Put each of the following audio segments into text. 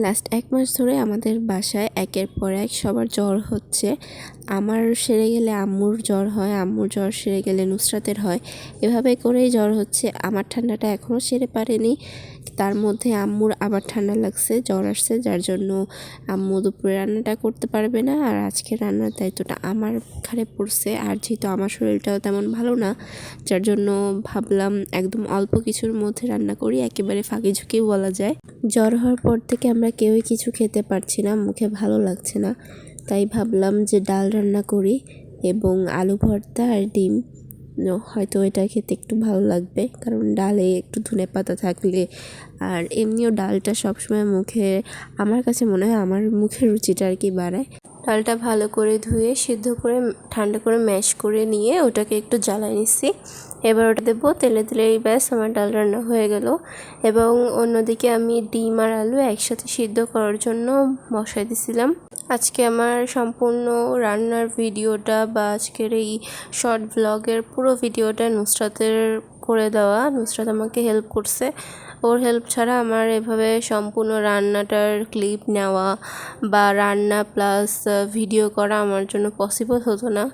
Last 1 মাস ধরে আমাদের বাসায় একের পর এক সবার জ্বর হচ্ছে। আমার সেরে গেলে আম্মুর জ্বর হয়, আম্মুর জ্বর সেরে গেলে নুসরাতের হয়। এভাবে করেই জ্বর হচ্ছে। আমার ঠান্ডাটা এখনও সেরে পারেনি। তার মধ্যে আম্মুর আবার ঠান্ডা লাগছে, জ্বর আসছে, যার জন্য আম্মু দুপুরে রান্নাটা করতে পারবে না। আর আজকে রান্নার দায়িত্বটা আমার ঘাড়ে পড়ছে। আর যেহেতু আমার শরীরটাও তেমন ভালো না, যার জন্য ভাবলাম একদম অল্প কিছুর মধ্যে রান্না করি, একেবারে ফাঁকি ঝুঁকিও বলা যায়। জ্বর হওয়ার পর থেকে আমরা কেউই কিছু খেতে পারছি না, মুখে ভালো লাগছে না। তাই ভাবলাম যে ডাল রান্না করি এবং আলু ভর্তা আর ডিম। হয়তো এটা খেতে একটু ভালো লাগবে, কারণ ডালে একটু ধনেপাতা থাকলে, আর এমনিও ডালটা সবসময় মুখে, আমার কাছে মনে হয় আমার মুখের রুচিটা আর কি বাড়ায়। ডালটা ভালো করে ধুয়ে সিদ্ধ করে ঠান্ডা করে ম্যাশ করে নিয়ে ওটাকে একটু জ্বালায় নিচ্ছি। এবার ওটা দেবো তেলে দিলেই ব্যাস আমার ডাল রান্না হয়ে গেল। এবং অন্যদিকে আমি ডিম আর আলু একসাথে সিদ্ধ করার জন্য বসাই দিছিলাম। আজকে আমার সম্পূর্ণ রান্নার ভিডিওটা বা আজকের এই শর্ট ব্লগের পুরো ভিডিওটা নুসরাতের করে দেওয়া। নুসরাত আমাকে হেল্প করছে। ওর হেল্প ছাড়া আমার এভাবে সম্পূর্ণ রান্নাটার ক্লিপ নেওয়া বা রান্না প্লাস ভিডিও করা আমার জন্য পসিবল হতো না।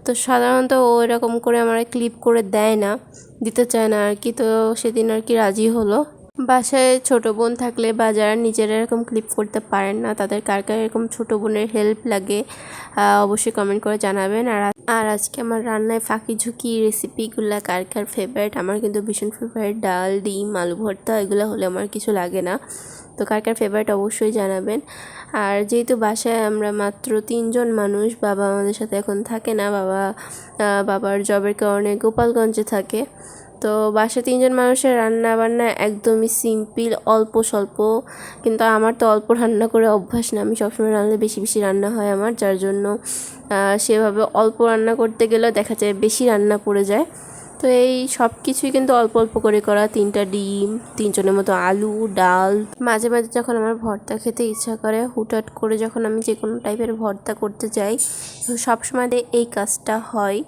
তো সাধারণত ও এরকম করে আমার ক্লিপ করে দেয় না, দিতে চায় না আর কি। তো সেদিন আর কি রাজি হলো। বাসায় ছোট বোন থাকলে বা যারা নিজেরা এরকম ক্লিপ করতে পারেন না, তাদের কার কার এরকম ছোট বোনের হেল্প লাগে অবশ্যই কমেন্ট করে জানাবেন। আর আজকে আমার রান্নায় ফাঁকি ঝুঁকি রেসিপিগুলো কার কার ফেভারিট। আমার কিন্তু ভীষণ ফেভারিট ডাল, ডিম, আলু ভর্তা, এগুলো হলে আমার কিছু লাগে না। তো কার কার ফেভারিট অবশ্যই জানাবেন। আর যেহেতু বাসায় আমরা মাত্র 3 জন মানুষ, বাবা আমাদের সাথে এখন থাকে না, বাবার জবের কারণে গোপালগঞ্জে থাকে। তো বাসায় 3 জন মানুষের রান্না বান্না একদমই সিম্পল, অল্প স্বল্প। কিন্তু আমার তো অল্প রান্না করে অভ্যাস না, আমি সবসময় রান্নালে বেশি বেশি রান্না হয় আমার, যার জন্য সেভাবে অল্প রান্না করতে গেলেও দেখা যায় বেশি রান্না পড়ে যায়। তো এই সব কিছুই কিন্তু অল্প অল্প করে করা। 3টা ডিম, 3 জনের মতো আলু, ডাল। মাঝে মাঝে যখন আমার ভর্তা খেতে ইচ্ছা করে, হুটহাট করে যখন আমি যে কোনো টাইপের ভর্তা করতে যাই, তো সবসময় এই কাজটা হয়।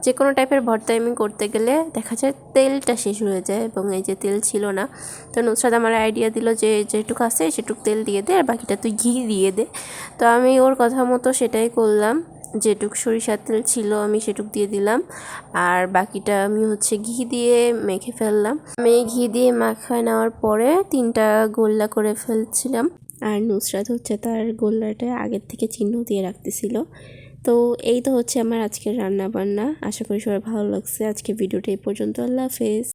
যে কোনো টাইপের ভর্তা আমি করতে গেলে দেখা যায় তেলটা শেষ হয়ে যায়, এবং এই যে তেল ছিল না। তো নুসরাত আমার আইডিয়া দিল যে যেটুকু আছে সেটুকু তেল দিয়ে দে, আর বাকিটা তুই ঘি দিয়ে দে। তো আমি ওর কথা মতো সেটাই করলাম। যেটুক সরিষার তেল ছিল আমি সেটুক দিয়ে দিলাম, আর বাকিটা আমি ঘি দিয়ে মেখে ফেললাম। আমি ঘি দিয়ে মাখায় নেওয়ার পরে 3টা গোল্লা করে ফেলছিলাম। আর নুসরাত তার গোল্লাটা আগের থেকে চিহ্ন দিয়ে রাখতেছিল। তো এই তো আমার আজকের রান্না বান্না। আশা করি সবার ভালো লাগছে। আজকে ভিডিওটা এই পর্যন্ত। আল্লাহ হাফেজ।